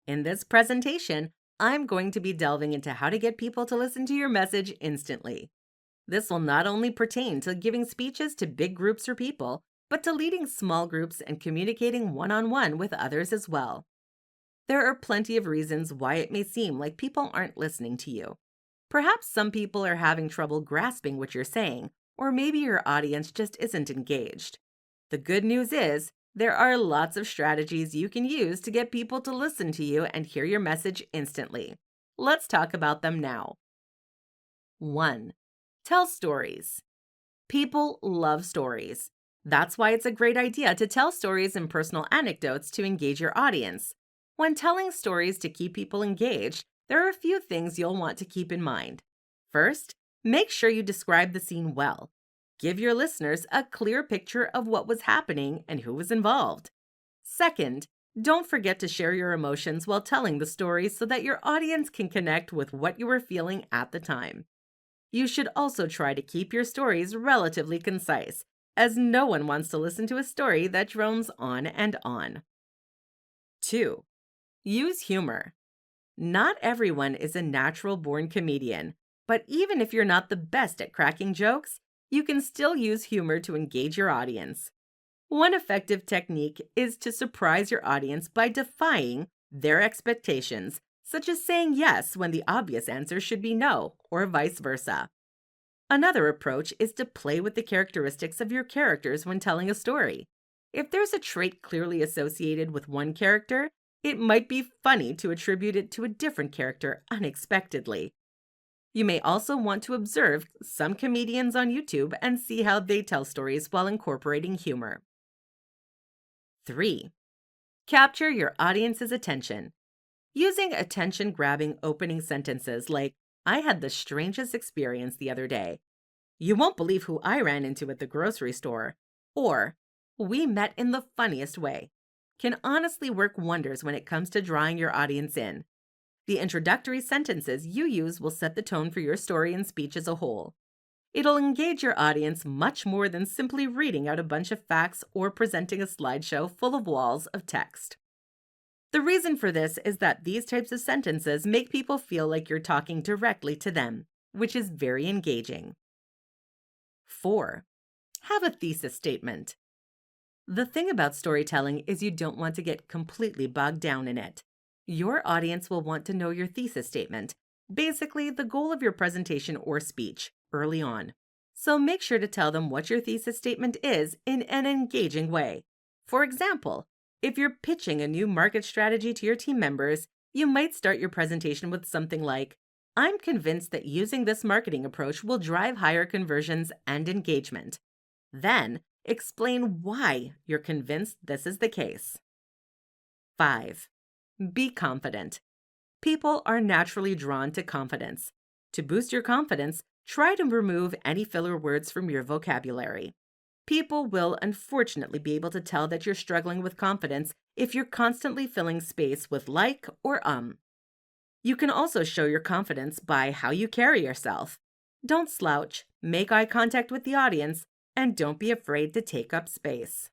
In this presentation, I'm going to be delving into how to get people to listen to your message instantly. This will not only pertain to giving speeches to big groups or people, but to leading small groups and communicating one on one with others as well. There are plenty of reasons why it may seem like people aren't listening to you. Perhaps some people are having trouble grasping what you're saying, or maybe your audience just isn't engaged. The good news is, there are lots of strategies you can use to get people to listen to you and hear your message instantly. Let's talk about them now. 1. Tell stories. People love stories. That's why it's a great idea to tell stories and personal anecdotes to engage your audience. When telling stories to keep people engaged, there are a few things you'll want to keep in mind. First, make sure you describe the scene well. Give your listeners a clear picture of what was happening and who was involved. Second, don't forget to share your emotions while telling the story so that your audience can connect with what you were feeling at the time. You should also try to keep your stories relatively concise, as no one wants to listen to a story that drones on and on. 2. Use humor. Not everyone is a natural-born comedian, but even if you're not the best at cracking jokes, you can still use humor to engage your audience. One effective technique is to surprise your audience by defying their expectations, such as saying yes when the obvious answer should be no, or vice versa. Another approach is to play with the characteristics of your characters when telling a story. If there's a trait clearly associated with one character, it might be funny to attribute it to a different character unexpectedly. You may also want to observe some comedians on YouTube and see how they tell stories while incorporating humor. 3. Capture your audience's attention. Using attention-grabbing opening sentences like, "I had the strangest experience the other day," "You won't believe who I ran into at the grocery store," or "We met in the funniest way," can honestly work wonders when it comes to drawing your audience in. The introductory sentences you use will set the tone for your story and speech as a whole. It'll engage your audience much more than simply reading out a bunch of facts or presenting a slideshow full of walls of text. The reason for this is that these types of sentences make people feel like you're talking directly to them, which is very engaging. 4. Have a thesis statement. The thing about storytelling is you don't want to get completely bogged down in it. Your audience will want to know your thesis statement, basically the goal of your presentation or speech, early on. So make sure to tell them what your thesis statement is in an engaging way. For example, if you're pitching a new market strategy to your team members, you might start your presentation with something like, "I'm convinced that using this marketing approach will drive higher conversions and engagement." Then, explain why you're convinced this is the case. 5. Be confident. People are naturally drawn to confidence. To boost your confidence, try to remove any filler words from your vocabulary. People will unfortunately be able to tell that you're struggling with confidence if you're constantly filling space with like or. You can also show your confidence by how you carry yourself. Don't slouch, make eye contact with the audience, and don't be afraid to take up space.